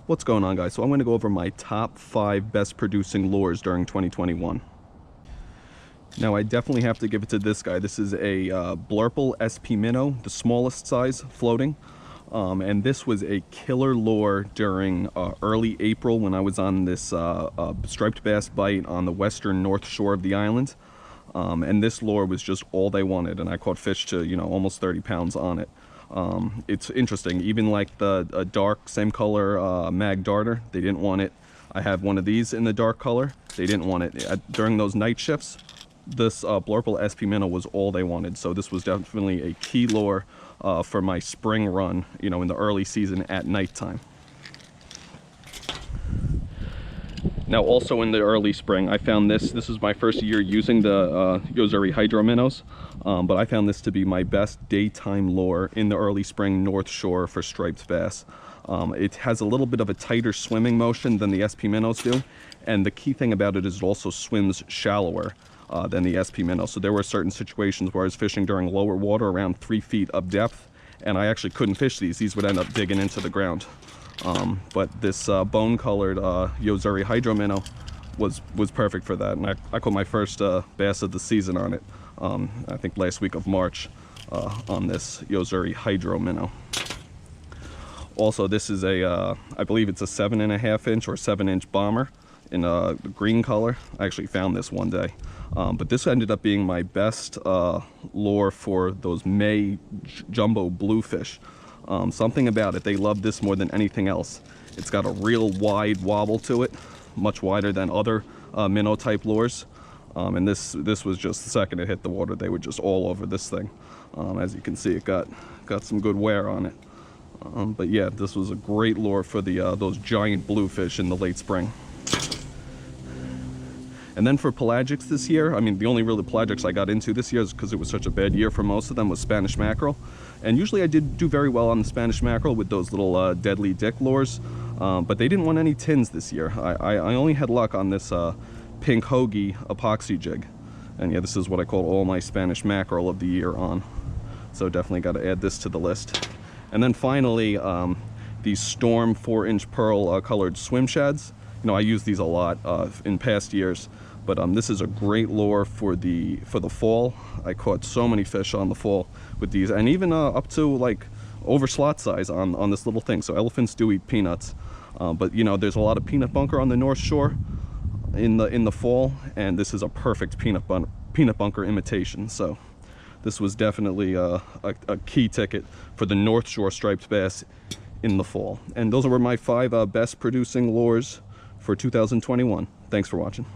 What's going on, guys? So I'm going to go over my top 5 best producing lures during 2021. Now I definitely have to give it to this guy. This is a Blurple SP Minnow, the smallest size floating. And this was a killer lure during early April when I was on this striped bass bite on the western north shore of the island. And this lure was just all they wanted, and I caught fish to, you know, almost 30 pounds on it. It's interesting, even like the dark same color mag darter, they didn't want it. I have one of these in the dark color, they didn't want it. During those night shifts, this Blurple SP Minnow was all they wanted. So this was definitely a key lure for my spring run, you know, in the early season at nighttime. Now also in the early spring, I found this is my first year using the Yo-Zuri Hydro Minnows, but I found this to be my best daytime lure in the early spring North Shore for striped bass. It has a little bit of a tighter swimming motion than the SP Minnows do, and the key thing about it is it also swims shallower than the SP Minnow. So there were certain situations where I was fishing during lower water around 3 feet of depth, and I actually couldn't fish these. These would end up digging into the ground. But this bone-colored Yo-Zuri Hydro Minnow was perfect for that, and I caught my first bass of the season on it. I think last week of March on this Yo-Zuri Hydro Minnow. Also, this is a I believe it's a 7.5 inch or 7-inch bomber in a green color. I actually found this one day, but this ended up being my best lure for those May jumbo bluefish. Something about it, they love this more than anything else. It's got a real wide wobble to it, much wider than other minnow type lures. And this was just the second it hit the water, they were just all over this thing. As you can see, it got some good wear on it. But yeah, this was a great lure for the those giant bluefish in the late spring. And then for pelagics this year, I mean, the only really pelagics I got into this year is because it was such a bad year for most of them was Spanish mackerel. And usually I did do very well on the Spanish mackerel with those little deadly dick lures, but they didn't want any tins this year. I only had luck on this pink hoagie epoxy jig. And yeah, this is what I call all my Spanish mackerel of the year on. So definitely got to add this to the list. And then finally, these Storm 4-inch pearl colored swim shads. You know, I use these a lot in past years, but this is a great lure for the fall. I caught so many fish on the fall with these, and even up to like over slot size on this little thing. So elephants do eat peanuts, but you know, there's a lot of peanut bunker on the North Shore in the fall, and this is a perfect peanut bunker imitation. So this was definitely a key ticket for the North Shore striped bass in the fall. And those were my 5 best producing lures for 2021. Thanks for watching.